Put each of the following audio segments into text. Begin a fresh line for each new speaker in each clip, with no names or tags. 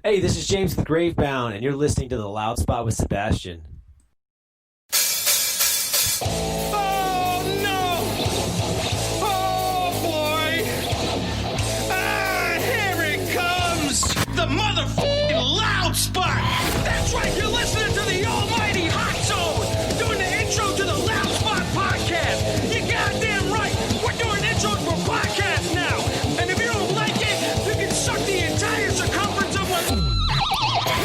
Hey, this is James with Gravebound, and you're listening to The Loud Spot with Sebastian.
Oh no! Oh boy! Here it comes! The motherfucking Loud Spot! That's right, you're listening to the almighty Hot Zone! Doing the intro to the Loud Spot podcast! You're goddamn right! We're doing intros for podcasts now! And if you don't like it, you can suck the entire circumference of one...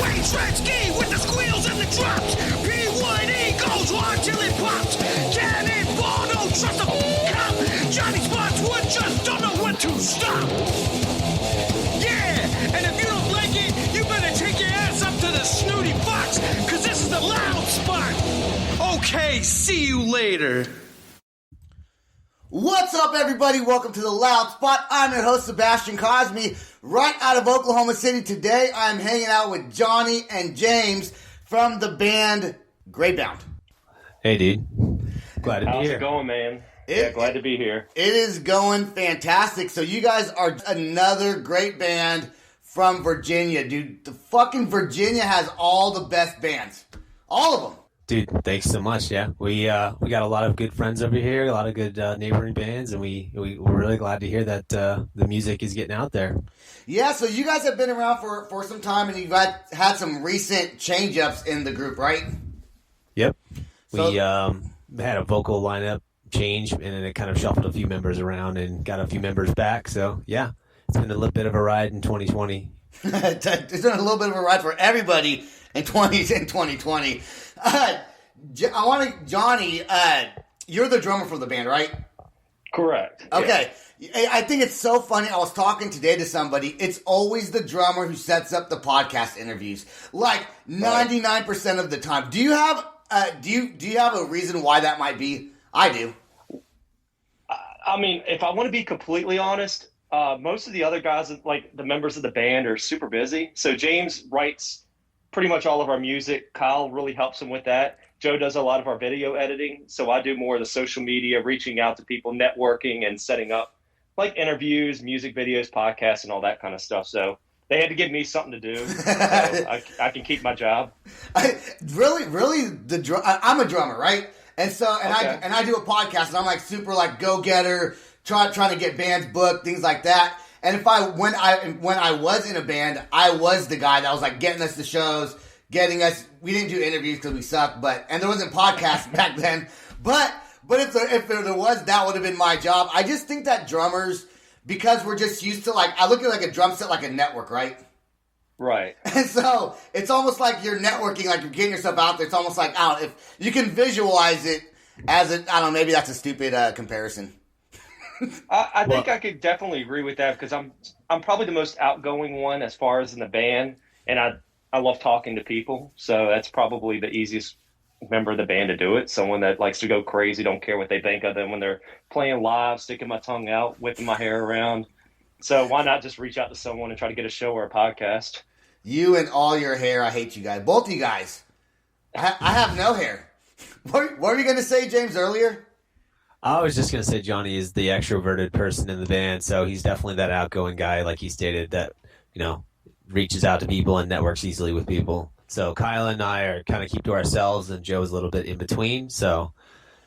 Wayne Tretzky with the squeals and the drops! P1E goes hard till it pops! Cannonball, don't trust a cop! Johnny Spotswood just don't know when to stop! Yeah! And if you don't like it, you better take your ass up to the snooty box, cause this is the Loud Spot! Okay, see you later!
What's up, everybody? Welcome to the Loud Spot. I'm your host, Sebastian Cosme, right out of Oklahoma City. Today, I'm hanging out with Johnny and James from the band Gravebound.
Hey, dude. Glad to be
How's
here.
it going, man? Glad to be here.
It is going fantastic. So you guys are another great band from Virginia, dude. The fucking Virginia has all the best bands. All of them.
Dude, thanks so much. Yeah, we got a lot of good friends over here, a lot of good neighboring bands, and we're really glad to hear that the music is getting out there.
Yeah, so you guys have been around for some time, and you've had some recent change-ups in the group, right?
Yep.
So-
We had a vocal lineup change, and then it kind of shuffled a few members around and got a few members back. So, yeah, it's been a little bit of a ride in 2020.
It's been a little bit of a ride for everybody in 2020. Johnny, you're the drummer for the band, right?
Correct.
Okay. I think it's so funny. I was talking today to somebody. It's always the drummer who sets up the podcast interviews, like 99% of the time. Do you have do you have a reason why that might be? I do.
I mean, if I want to be completely honest, most of the other guys, like the members of the band, are super busy. So James writes pretty much all of our music. Kyle really helps him with that. Joe does a lot of our video editing. So I do more of the social media, reaching out to people, networking, and setting up like interviews, music videos, podcasts, and all that kind of stuff. So they had to give me something to do so I can keep my job.
Really, I'm a drummer, right? And so, I do a podcast, and I'm like super like go getter, trying to get bands booked, things like that. And when I was in a band, I was the guy that was like getting us the shows, getting us. We didn't do interviews because we sucked, and there wasn't podcasts back then. But if there was, that would have been my job. I just think that drummers, because we're just used to I look at like a drum set like a network, right?
Right.
And so it's almost like you're networking, like you're getting yourself out there. It's almost like, I don't know, if you can visualize it as I don't know, maybe that's a stupid comparison.
I think I could definitely agree with that because I'm probably the most outgoing one as far as in the band, and I love talking to people. So that's probably the easiest member of the band to do it. Someone that likes to go crazy, don't care what they think of them when they're playing live, sticking my tongue out, whipping my hair around. So why not just reach out to someone and try to get a show or a podcast?
You and all your hair, I hate you guys. Both of you guys. I have no hair. What were you going to say, James, earlier?
I was just going to say Johnny is the extroverted person in the band, so he's definitely that outgoing guy, like he stated, that, reaches out to people and networks easily with people. So Kyle and I are kind of keep to ourselves, and Joe's a little bit in between, so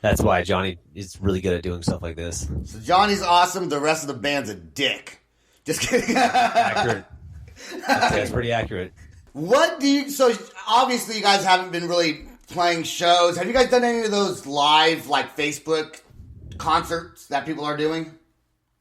that's why Johnny is really good at doing stuff like this.
So Johnny's awesome, the rest of the band's a dick. Just kidding.
Accurate. That's pretty accurate.
So obviously you guys haven't been really playing shows. Have you guys done any of those live, like Facebook concerts that people are doing?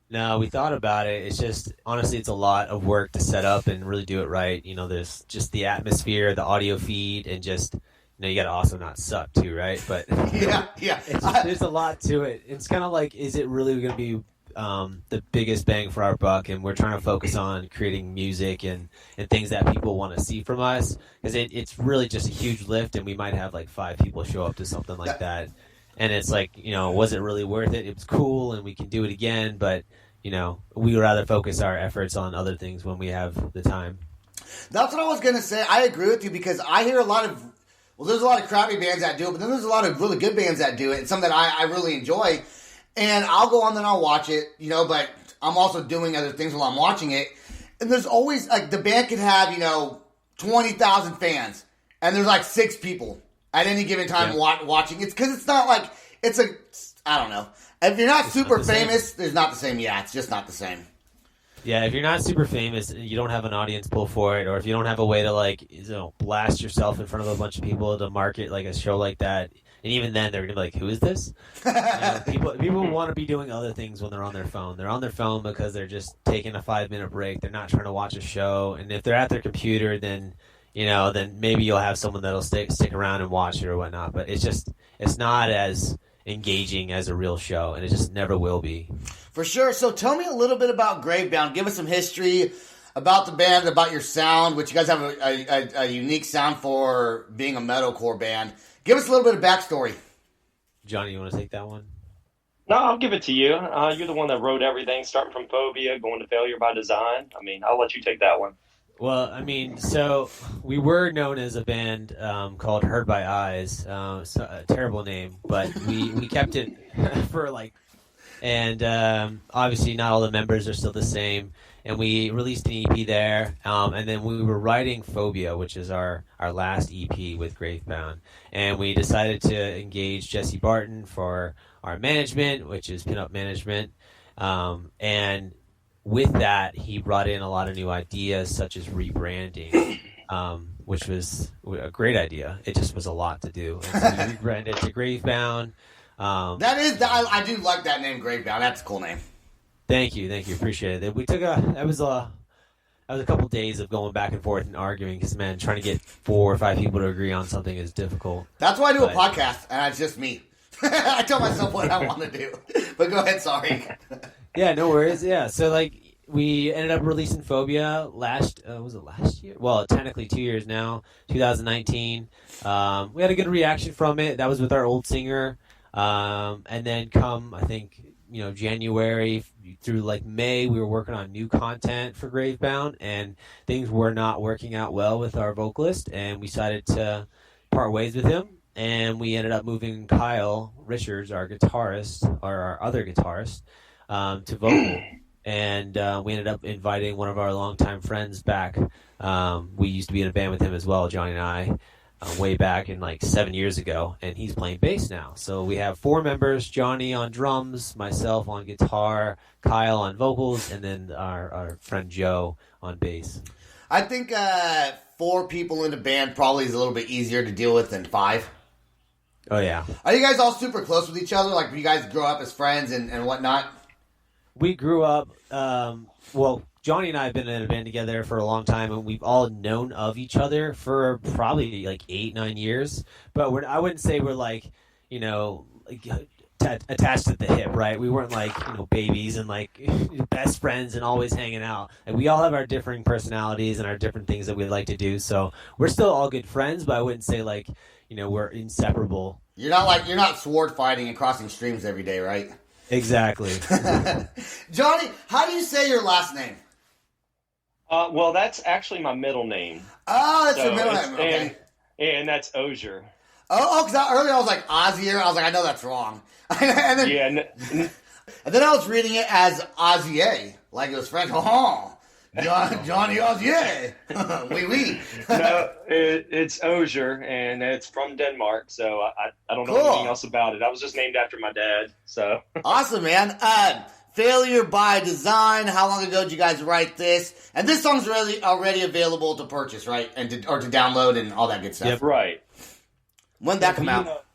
No, we thought about it. It's just, honestly, it's a lot of work to set up and really do it right. There's just the atmosphere, the audio feed, and just, you got to also not suck too, right? But
yeah.
There's a lot to it. It's kind of like, is it really going to be the biggest bang for our buck? And we're trying to focus on creating music and things that people want to see from us, because it's really just a huge lift, and we might have like 5 people show up to something like that. And it's like, was it really worth it? It was cool, and we can do it again, but we would rather focus our efforts on other things when we have the time.
That's what I was going to say. I agree with you because I hear there's a lot of crappy bands that do it, but then there's a lot of really good bands that do it, and some that I really enjoy. And I'll go on and I'll watch it, but I'm also doing other things while I'm watching it. and there's always like the band could have 20,000 fans, and there's like 6 people at any given time watching. It's because it's not like I don't know. If you're not super famous, there's not the same. Yeah, it's just not the same.
Yeah, if you're not super famous, you don't have an audience pull for it, or if you don't have a way to blast yourself in front of a bunch of people to market like a show like that, and even then they're gonna be like, "Who is this?" People want to be doing other things when they're on their phone. They're on their phone because they're just taking a 5-minute break. They're not trying to watch a show, and if they're at their computer, then then maybe you'll have someone that'll stick around and watch it or whatnot. But it's not as engaging as a real show, and it just never will be.
For sure. So tell me a little bit about Gravebound. Give us some history about the band, about your sound, which you guys have a unique sound for being a metalcore band. Give us a little bit of backstory.
Johnny, you want to take that one?
No, I'll give it to you. You're the one that wrote everything, starting from Phobia, going to Failure by Design. I mean, I'll let you take that one.
Well, I mean, so we were known as a band called Heard by Eyes. A terrible name, but we kept it for and obviously not all the members are still the same. And we released an EP there, and then we were writing Phobia, which is our last EP with Gravebound. And we decided to engage Jesse Barton for our management, which is Pinup Management. And with that, he brought in a lot of new ideas, such as rebranding, which was a great idea. It just was a lot to do. And so we rebranded to Gravebound.
I do like that name, Gravebound. That's a cool name.
Thank you, appreciate it. We took that was a couple days of going back and forth and arguing because trying to get 4 or 5 people to agree on something is difficult.
That's why I do a podcast, and it's just me. I tell myself what I want to do. But go ahead, sorry.
Yeah, no worries. Yeah, so we ended up releasing Phobia was it last year? Well, technically 2 years now, 2019. We had a good reaction from it. That was with our old singer. And then I think, January through May, we were working on new content for Gravebound, and things were not working out well with our vocalist, and we decided to part ways with him, and we ended up moving Kyle Richards, our other guitarist, to vocal, and we ended up inviting one of our longtime friends back. We used to be in a band with him as well, Johnny and I, way back in 7 years ago, and he's playing bass now. So we have 4 members: Johnny on drums, myself on guitar, Kyle on vocals, and then our friend Joe on bass.
I think 4 people in a band probably is a little bit easier to deal with than 5.
Oh yeah.
Are you guys all super close with each other? Like, you guys grow up as friends and whatnot?
We grew up, Johnny and I have been in a band together for a long time, and we've all known of each other for probably 8-9 years. But I wouldn't say we're attached at the hip, right? We weren't babies and best friends and always hanging out. And we all have our differing personalities and our different things that we like to do. So we're still all good friends, but I wouldn't say we're inseparable.
You're not sword fighting and crossing streams every day, right?
Exactly.
Johnny, how do you say your last name?
Well, that's actually my middle name.
Oh, that's your middle name. Okay.
And that's Osier.
Oh, because earlier I was like Ozier. I was like, I know that's wrong. and then I was reading it as Ozier, like it was French. Oh, Johnny Ozier. Oui, oui.
No, it's Osier, and it's from Denmark, so I don't know anything else about it. I was just named after my dad. So
awesome, man. Failure by Design. How long ago did you guys write this? And this song's really already available to purchase, right? Or to download and all that good stuff.
Yep.
Right.
When did that come out?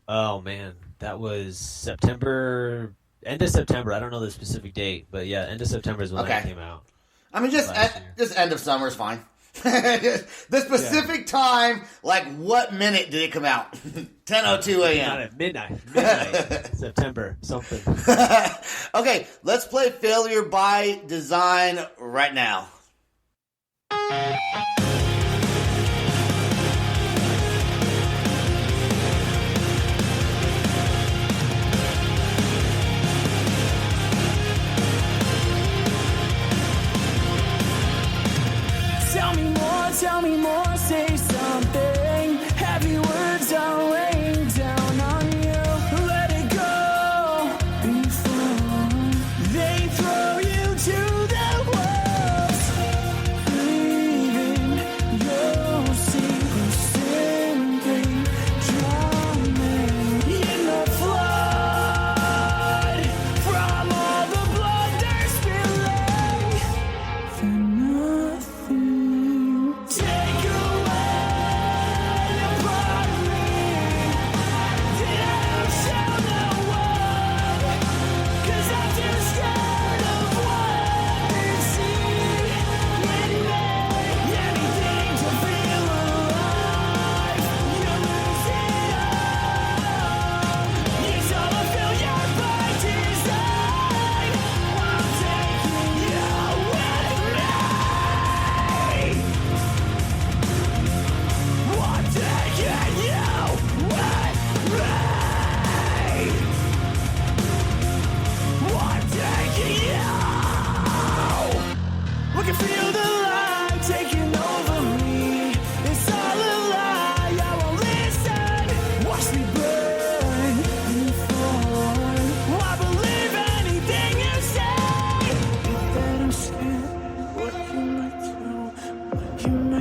Oh man, that was end of September. I don't know the specific date, but yeah, end of September is when that came out.
I mean, just end of summer is fine. The specific time, what minute did it come out? 10:02 a.m.
Not at midnight, September something.
Okay, let's play Failure by Design right now.
Tell me more, say something. Heavy words are weighing down on you. Let it go before they throw you to the wolves.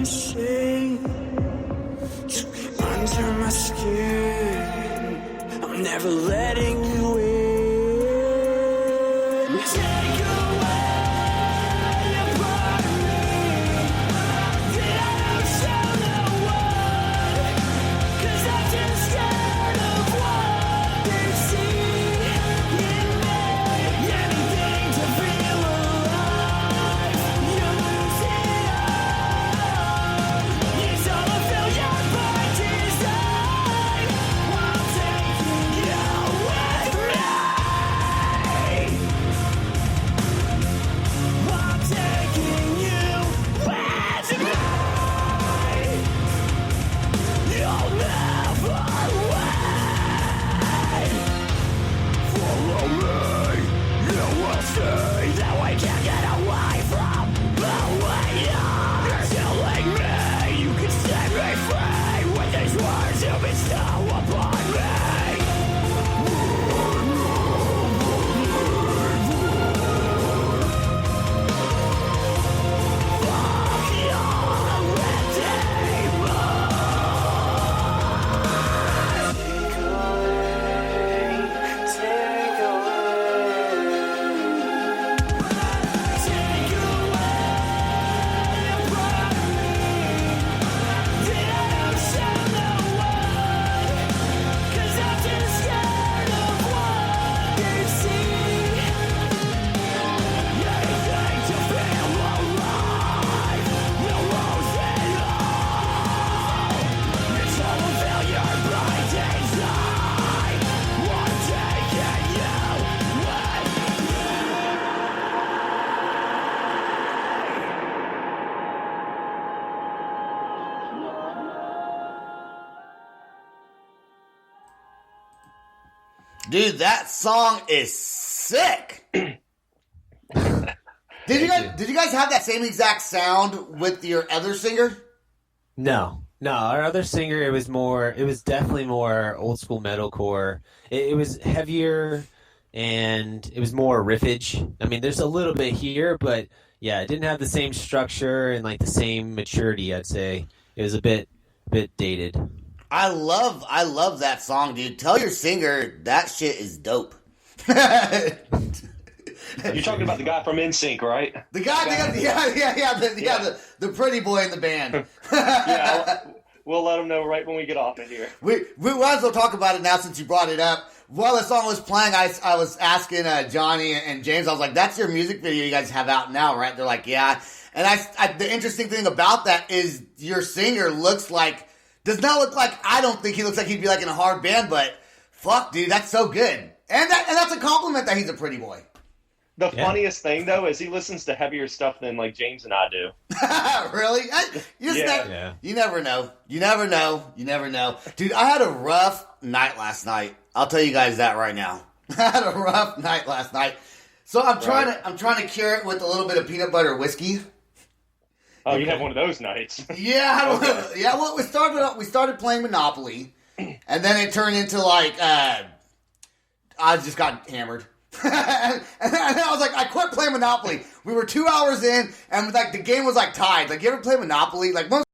machine to be under my skin. I'm never letting you in. Take away a part of me that I don't show no one, 'cause I'm just scared of what they see in me. Anything to feel alive. You lose it all. It's all a failure by design. I'm taking you with me. I'm taking you with me. You'll never win. Follow me, you will see that we can't get away from who we are. You're killing me, you can set me free with these words you bestow upon me. Fuck your redeemer. Take away a part of me that I don't show no one, 'cause I'm just scared of what they see. Anything to feel alive. We'll lose it all. It's all a failure by design. I'm taking you with
Dude, that song is sick. Did you guys have that same exact sound with your other singer?
No, our other singer, it was definitely more old school metalcore. It was heavier and it was more riffage. I mean, there's a little bit here, but yeah, it didn't have the same structure and like the same maturity, I'd say. It was a bit dated.
I love that song, dude. Tell your singer that shit is dope.
You're talking about the guy from NSYNC, right?
The pretty boy in the band.
Yeah, we'll let him know right when we get off of here.
We might as well talk about it now since you brought it up. While the song was playing, I was asking Johnny and James, I was like, that's your music video you guys have out now, right? They're like, yeah. And I the interesting thing about that is your singer does not look like, I don't think he looks like he'd be like in a hard band, but fuck, dude, that's so good. And that's a compliment that he's a pretty boy.
The funniest thing, though, is he listens to heavier stuff than, like, James and I do.
Really? You never know. You never know. Dude, I had a rough night last night. I'll tell you guys that right now. I had a rough night last night. So I'm trying to cure it with a little bit of peanut butter whiskey.
Oh, you had one of those nights.
Yeah, yeah. Well, we started playing Monopoly, and then it turned into like I just got hammered, and I was like, I quit playing Monopoly. We were 2 hours in, and like the game was like tied. Like, you ever play Monopoly? Like most